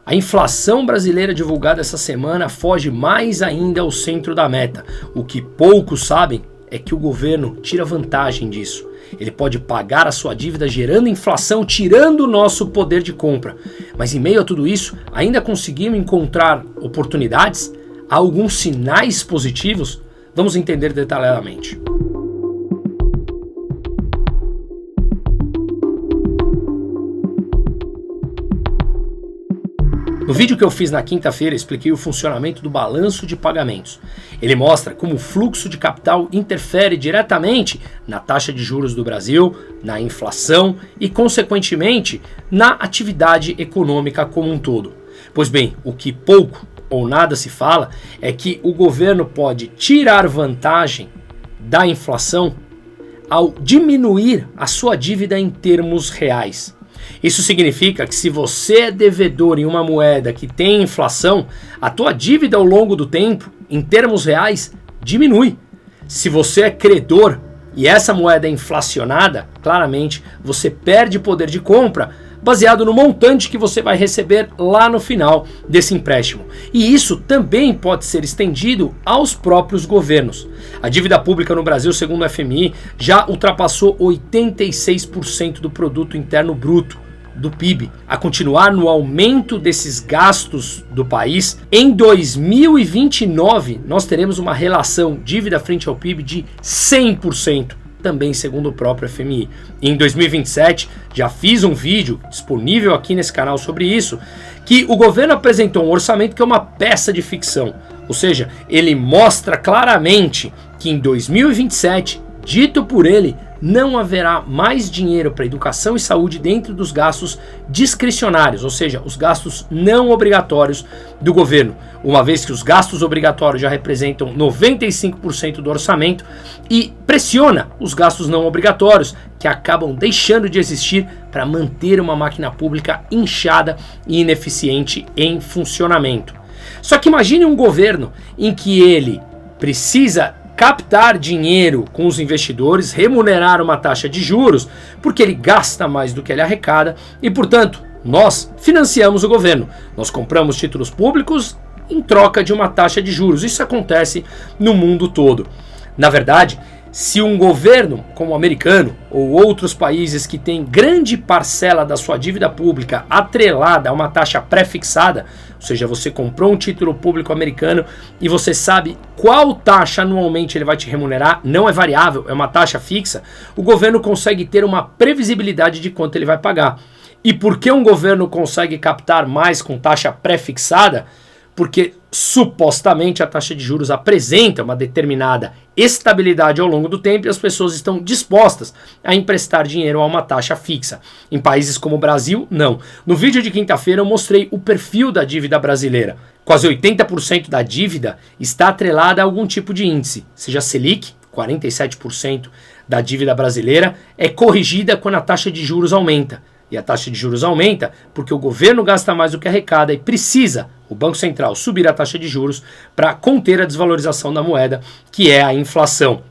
A inflação brasileira divulgada essa semana foge mais ainda ao centro da meta. O que poucos sabem é que o governo tira vantagem disso. Ele pode pagar a sua dívida gerando inflação, tirando o nosso poder de compra. Mas em meio a tudo isso, ainda conseguimos encontrar oportunidades? Há alguns sinais positivos? Vamos entender detalhadamente. No vídeo que eu fiz na quinta-feira, expliquei o funcionamento do balanço de pagamentos. Ele mostra como o fluxo de capital interfere diretamente na taxa de juros do Brasil, na inflação e, consequentemente, na atividade econômica como um todo. Pois bem, o que pouco ou nada se fala é que o governo pode tirar vantagem da inflação ao diminuir a sua dívida em termos reais. Isso significa que se você é devedor em uma moeda que tem inflação, a tua dívida ao longo do tempo, em termos reais, diminui. Se você é credor e essa moeda é inflacionada, claramente você perde poder de compra baseado no montante que você vai receber lá no final desse empréstimo. E isso também pode ser estendido aos próprios governos. A dívida pública no Brasil, segundo o FMI, já ultrapassou 86% do produto interno bruto, do PIB. A continuar no aumento desses gastos do país, em 2029 nós teremos uma relação dívida frente ao PIB de 100%. Também segundo o próprio FMI. Em 2027, já fiz um vídeo disponível aqui nesse canal sobre isso, que o governo apresentou um orçamento que é uma peça de ficção. Ou seja, ele mostra claramente que em 2027, dito por ele, não haverá mais dinheiro para educação e saúde dentro dos gastos discricionários, ou seja, os gastos não obrigatórios do governo, uma vez que os gastos obrigatórios já representam 95% do orçamento e pressiona os gastos não obrigatórios, que acabam deixando de existir para manter uma máquina pública inchada e ineficiente em funcionamento. Só que imagine um governo em que ele precisa captar dinheiro com os investidores, remunerar uma taxa de juros, porque ele gasta mais do que ele arrecada e, portanto, nós financiamos o governo. Nós compramos títulos públicos em troca de uma taxa de juros. Isso acontece no mundo todo. Na verdade, se um governo como o americano ou outros países que têm grande parcela da sua dívida pública atrelada a uma taxa pré-fixada, ou seja, você comprou um título público americano e você sabe qual taxa anualmente ele vai te remunerar, não é variável, é uma taxa fixa, o governo consegue ter uma previsibilidade de quanto ele vai pagar. E por que um governo consegue captar mais com taxa pré-fixada? Porque supostamente a taxa de juros apresenta uma determinada estabilidade ao longo do tempo e as pessoas estão dispostas a emprestar dinheiro a uma taxa fixa. Em países como o Brasil, não. No vídeo de quinta-feira eu mostrei o perfil da dívida brasileira. Quase 80% da dívida está atrelada a algum tipo de índice, seja Selic, 47% da dívida brasileira, é corrigida quando a taxa de juros aumenta. E a taxa de juros aumenta porque o governo gasta mais do que arrecada e precisa, o Banco Central, subir a taxa de juros para conter a desvalorização da moeda, que é a inflação.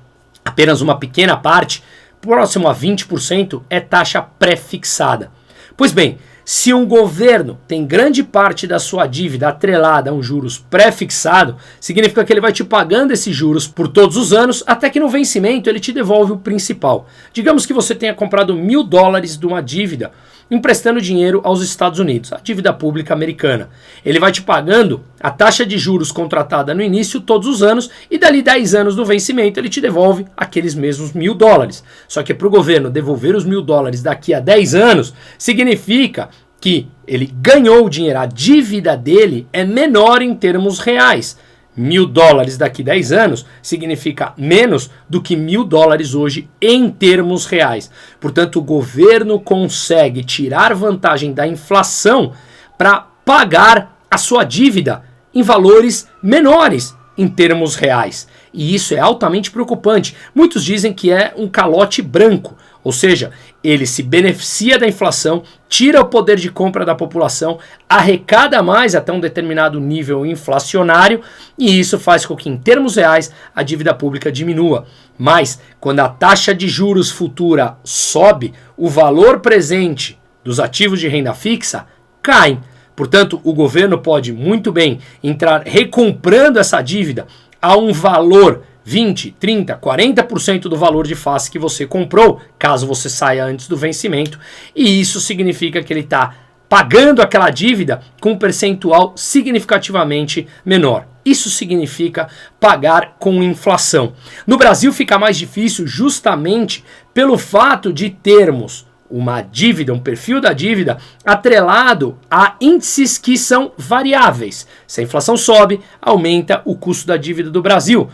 Apenas uma pequena parte, próximo a 20%, é taxa pré-fixada. Pois bem, se um governo tem grande parte da sua dívida atrelada a um juros pré-fixado, significa que ele vai te pagando esses juros por todos os anos, até que no vencimento ele te devolve o principal. Digamos que você tenha comprado $1.000 de uma dívida, emprestando dinheiro aos Estados Unidos, a dívida pública americana. Ele vai te pagando a taxa de juros contratada no início todos os anos e dali 10 anos do vencimento ele te devolve aqueles mesmos $1.000. Só que para o governo devolver os $1.000 daqui a 10 anos significa que ele ganhou o dinheiro, a dívida dele é menor em termos reais. $1.000 daqui a 10 anos significa menos do que $1.000 hoje em termos reais. Portanto, o governo consegue tirar vantagem da inflação para pagar a sua dívida em valores menores em termos reais. E isso é altamente preocupante. Muitos dizem que é um calote branco, ou seja, ele se beneficia da inflação, tira o poder de compra da população, arrecada mais até um determinado nível inflacionário e isso faz com que, em termos reais, a dívida pública diminua. Mas, quando a taxa de juros futura sobe, o valor presente dos ativos de renda fixa cai. Portanto, o governo pode muito bem entrar recomprando essa dívida a um valor 20, 30, 40% do valor de face que você comprou, caso você saia antes do vencimento, e isso significa que ele está pagando aquela dívida com um percentual significativamente menor. Isso significa pagar com inflação. No Brasil fica mais difícil justamente pelo fato de termos uma dívida, um perfil da dívida atrelado a índices que são variáveis. Se a inflação sobe, aumenta o custo da dívida do Brasil.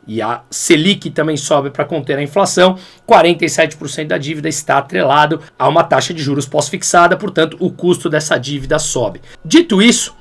E a Selic também sobe para conter a inflação, 47% da dívida está atrelado a uma taxa de juros pós-fixada, portanto o custo dessa dívida sobe. Dito isso,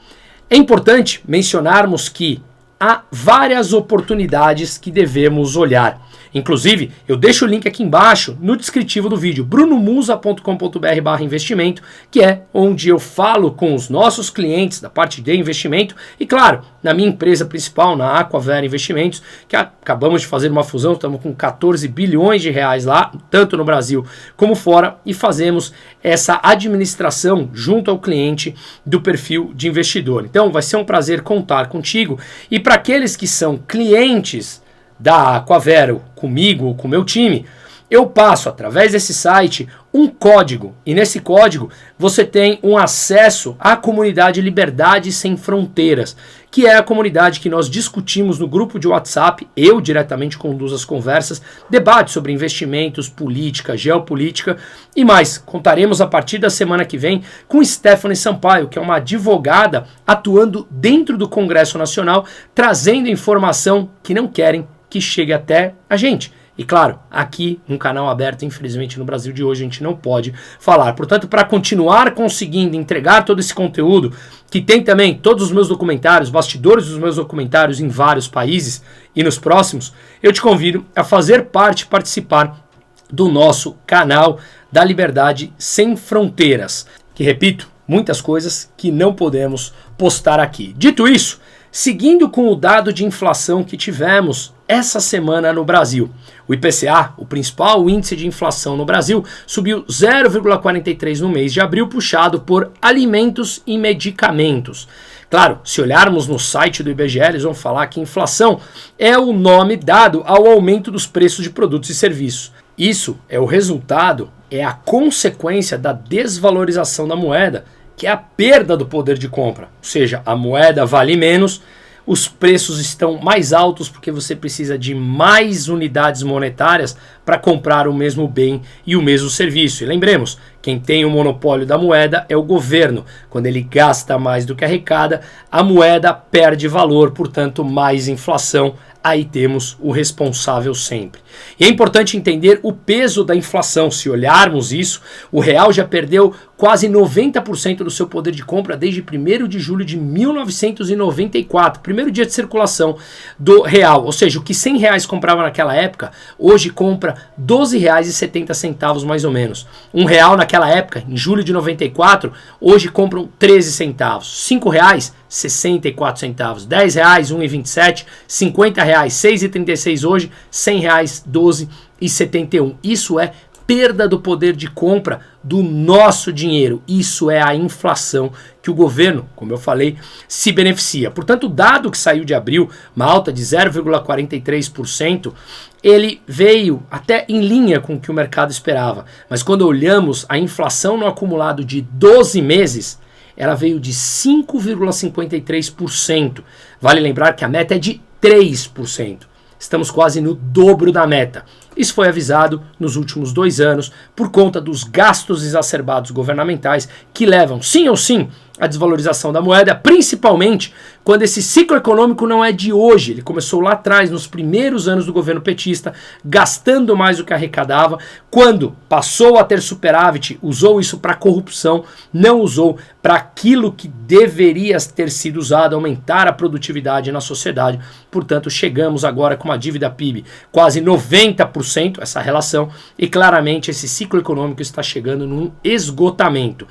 é importante mencionarmos que há várias oportunidades que devemos olhar. Inclusive, eu deixo o link aqui embaixo no descritivo do vídeo, brunomusa.com.br/investimento, que é onde eu falo com os nossos clientes da parte de investimento e, claro, na minha empresa principal, na Aquavera Investimentos, que acabamos de fazer uma fusão, estamos com 14 bilhões de reais lá, tanto no Brasil como fora, e fazemos essa administração junto ao cliente do perfil de investidor. Então, vai ser um prazer contar contigo. E para aqueles que são clientes da Aquavera, comigo ou com o meu time, eu passo através desse site um código, e nesse código você tem um acesso à comunidade Liberdade Sem Fronteiras, que é a comunidade que nós discutimos no grupo de WhatsApp. Eu diretamente conduzo as conversas, debates sobre investimentos, política, geopolítica e mais. Contaremos a partir da semana que vem com Stephanie Sampaio, que é uma advogada atuando dentro do Congresso Nacional, trazendo informação que não querem que chegue até a gente. E claro, aqui no canal aberto, infelizmente no Brasil de hoje a gente não pode falar. Portanto, para continuar conseguindo entregar todo esse conteúdo, que tem também todos os meus documentários, bastidores dos meus documentários em vários países e nos próximos, eu te convido a fazer parte, participar do nosso canal da Liberdade Sem Fronteiras. Que, repito, muitas coisas que não podemos postar aqui. Dito isso, seguindo com o dado de inflação que tivemos essa semana no Brasil. O IPCA, o principal índice de inflação no Brasil, subiu 0,43 no mês de abril, puxado por alimentos e medicamentos. Claro, se olharmos no site do IBGE, eles vão falar que inflação é o nome dado ao aumento dos preços de produtos e serviços. Isso é o resultado, é a consequência da desvalorização da moeda, que é a perda do poder de compra. Ou seja, a moeda vale menos, os preços estão mais altos porque você precisa de mais unidades monetárias para comprar o mesmo bem e o mesmo serviço. E lembremos, quem tem o monopólio da moeda é o governo. Quando ele gasta mais do que arrecada, a moeda perde valor, portanto, mais inflação. Aí temos o responsável sempre. E é importante entender o peso da inflação. Se olharmos isso, o real já perdeu quase 90% do seu poder de compra desde 1º de julho de 1994, primeiro dia de circulação do real. Ou seja, o que R$100 comprava naquela época, hoje compra R$12,70 mais ou menos. R$1 naquela época, em julho de 94, hoje compram 13 centavos. R$5, 64 centavos. R$10, 1,27. R$50, 6,36 hoje. R$100, 12,71. Isso é perda do poder de compra do nosso dinheiro. Isso é a inflação que o governo, como eu falei, se beneficia. Portanto, o dado que saiu de abril, uma alta de 0,43%, ele veio até em linha com o que o mercado esperava. Mas quando olhamos a inflação no acumulado de 12 meses, ela veio de 5,53%. Vale lembrar que a meta é de 3%. Estamos quase no dobro da meta. Isso foi avisado nos últimos 2 anos por conta dos gastos exacerbados governamentais que levam, sim ou sim, à desvalorização da moeda, principalmente quando esse ciclo econômico não é de hoje. Ele começou lá atrás, nos primeiros anos do governo petista, gastando mais do que arrecadava. Quando passou a ter superávit, usou isso para corrupção, não usou para aquilo que deveria ter sido usado, aumentar a produtividade na sociedade. Portanto, chegamos agora com uma dívida PIB quase 90%, essa relação, e claramente esse ciclo econômico está chegando num esgotamento.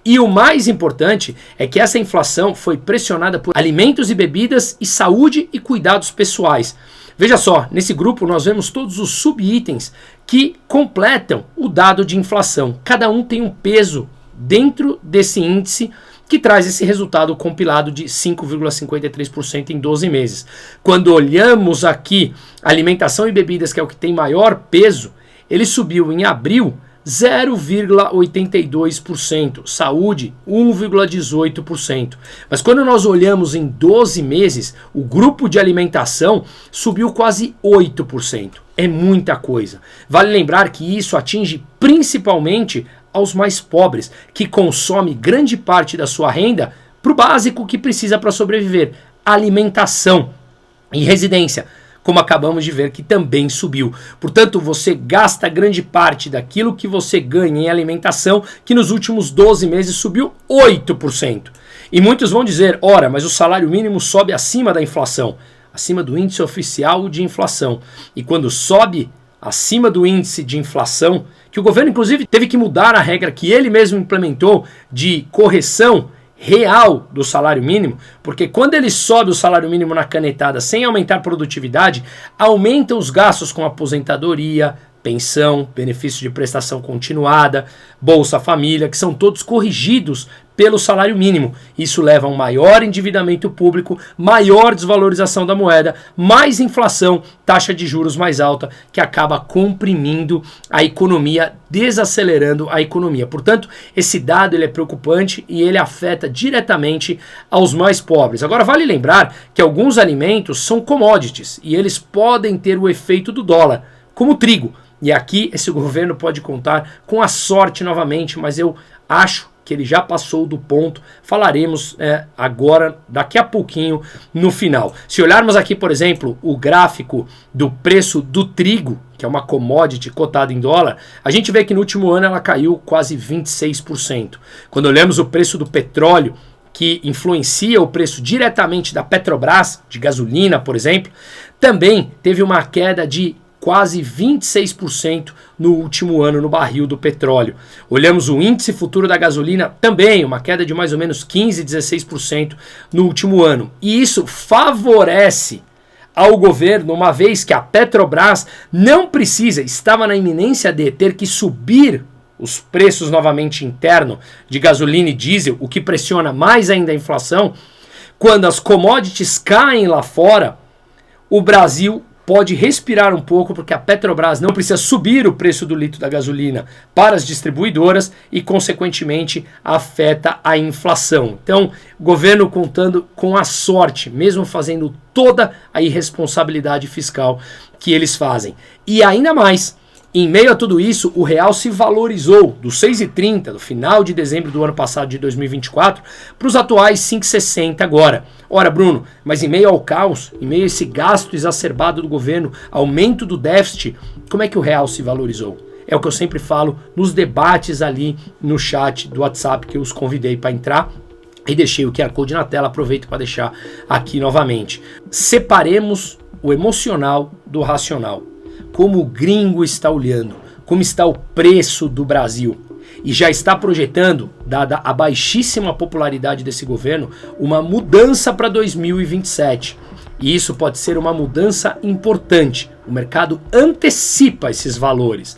E o mais importante é que essa inflação foi pressionada por alimentos e bebidas e saúde e cuidados pessoais. Veja só, nesse grupo nós vemos todos os subitens que completam o dado de inflação. Cada um tem um peso dentro desse índice que traz esse resultado compilado de 5,53% em 12 meses. Quando olhamos aqui alimentação e bebidas, que é o que tem maior peso, ele subiu em abril 0,82%, saúde 1,18%. Mas quando nós olhamos em 12 meses, o grupo de alimentação subiu quase 8%. É muita coisa. Vale lembrar que isso atinge principalmente aos mais pobres, que consomem grande parte da sua renda para o básico que precisa para sobreviver: alimentação e residência, como acabamos de ver que também subiu. Portanto, você gasta grande parte daquilo que você ganha em alimentação, que nos últimos 12 meses subiu 8%. E muitos vão dizer, ora, mas o salário mínimo sobe acima da inflação, acima do índice oficial de inflação. E quando sobe acima do índice de inflação, que o governo inclusive teve que mudar a regra que ele mesmo implementou de correção real do salário mínimo, porque quando ele sobe o salário mínimo na canetada sem aumentar a produtividade, aumenta os gastos com aposentadoria, pensão, benefício de prestação continuada, Bolsa Família, que são todos corrigidos pelo salário mínimo. Isso leva a um maior endividamento público, maior desvalorização da moeda, mais inflação, taxa de juros mais alta, que acaba comprimindo a economia, desacelerando a economia. Portanto, esse dado ele é preocupante e ele afeta diretamente aos mais pobres. Agora, vale lembrar que alguns alimentos são commodities e eles podem ter o efeito do dólar, como o trigo. E aqui esse governo pode contar com a sorte novamente, mas eu acho que ele já passou do ponto. Falaremos agora, daqui a pouquinho, no final. Se olharmos aqui, por exemplo, o gráfico do preço do trigo, que é uma commodity cotada em dólar, a gente vê que no último ano ela caiu quase 26%. Quando olhamos o preço do petróleo, que influencia o preço diretamente da Petrobras, de gasolina, por exemplo, também teve uma queda de quase 26% no último ano no barril do petróleo. Olhamos o índice futuro da gasolina, também uma queda de mais ou menos 15%, 16% no último ano. E isso favorece ao governo, uma vez que a Petrobras não precisa, estava na iminência de ter que subir os preços novamente internos de gasolina e diesel, o que pressiona mais ainda a inflação. Quando as commodities caem lá fora, o Brasil pode respirar um pouco, porque a Petrobras não precisa subir o preço do litro da gasolina para as distribuidoras e, consequentemente, afeta a inflação. Então, o governo contando com a sorte, mesmo fazendo toda a irresponsabilidade fiscal que eles fazem. E ainda mais, em meio a tudo isso, o real se valorizou dos 6,30 do final de dezembro do ano passado, de 2024, para os atuais 5,60 agora. Ora, Bruno, mas em meio ao caos, em meio a esse gasto exacerbado do governo, aumento do déficit, como é que o real se valorizou? É o que eu sempre falo nos debates ali no chat do WhatsApp que eu os convidei para entrar. E deixei o QR Code na tela, aproveito para deixar aqui novamente. Separemos o emocional do racional. Como o gringo está olhando, como está o preço do Brasil. E já está projetando, dada a baixíssima popularidade desse governo, uma mudança para 2027. E isso pode ser uma mudança importante. O mercado antecipa esses valores,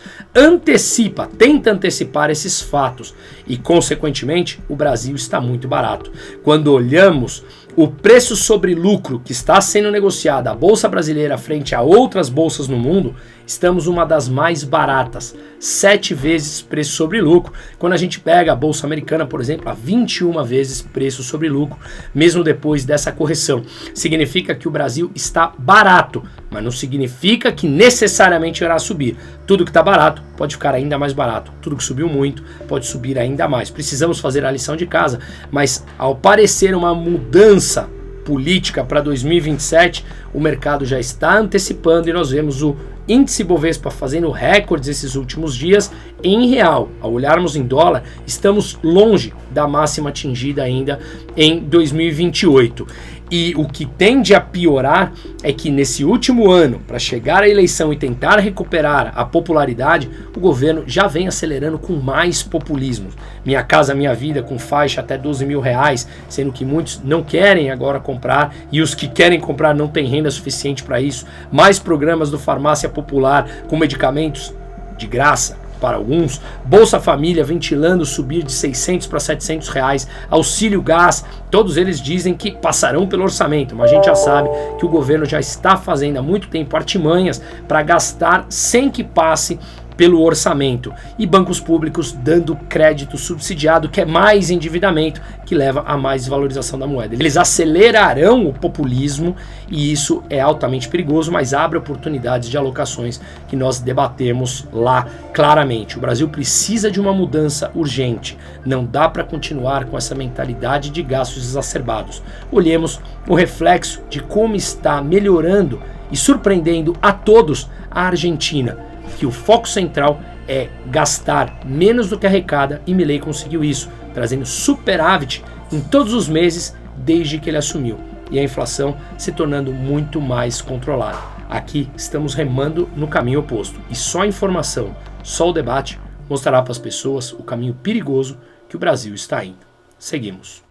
tenta antecipar esses fatos e, consequentemente, o Brasil está muito barato. Quando olhamos o preço sobre lucro que está sendo negociado a Bolsa Brasileira frente a outras bolsas no mundo, estamos uma das mais baratas, 7 vezes preço sobre lucro. Quando a gente pega a Bolsa Americana, por exemplo, a 21 vezes preço sobre lucro, mesmo depois dessa correção. Significa que o Brasil está barato, mas não significa que necessariamente irá subir. Tudo que está barato pode ficar ainda mais barato. Tudo que subiu muito pode subir ainda mais. Precisamos fazer a lição de casa, mas ao parecer uma mudança política para 2027, o mercado já está antecipando e nós vemos o índice Bovespa fazendo recordes esses últimos dias em real. Ao olharmos em dólar, estamos longe da máxima atingida ainda em 2028. E o que tende a piorar é que nesse último ano, para chegar à eleição e tentar recuperar a popularidade, o governo já vem acelerando com mais populismo. Minha Casa Minha Vida com faixa até 12 mil reais, sendo que muitos não querem agora comprar e os que querem comprar não têm renda suficiente para isso. Mais programas do Farmácia Popular com medicamentos de graça, para alguns, Bolsa Família ventilando subir de 600 para 700 reais, auxílio gás, todos eles dizem que passarão pelo orçamento, mas a gente já sabe que o governo já está fazendo há muito tempo artimanhas para gastar sem que passe pelo orçamento, e bancos públicos dando crédito subsidiado, que é mais endividamento, que leva a mais valorização da moeda. Eles acelerarão o populismo e isso é altamente perigoso, mas abre oportunidades de alocações que nós debatemos lá claramente. O Brasil precisa de uma mudança urgente, não dá para continuar com essa mentalidade de gastos exacerbados. Olhemos o reflexo de como está melhorando e surpreendendo a todos a Argentina, que o foco central é gastar menos do que arrecada, e Milei conseguiu isso, trazendo superávit em todos os meses desde que ele assumiu, e a inflação se tornando muito mais controlada. Aqui estamos remando no caminho oposto, e só a informação, só o debate mostrará para as pessoas o caminho perigoso que o Brasil está indo. Seguimos.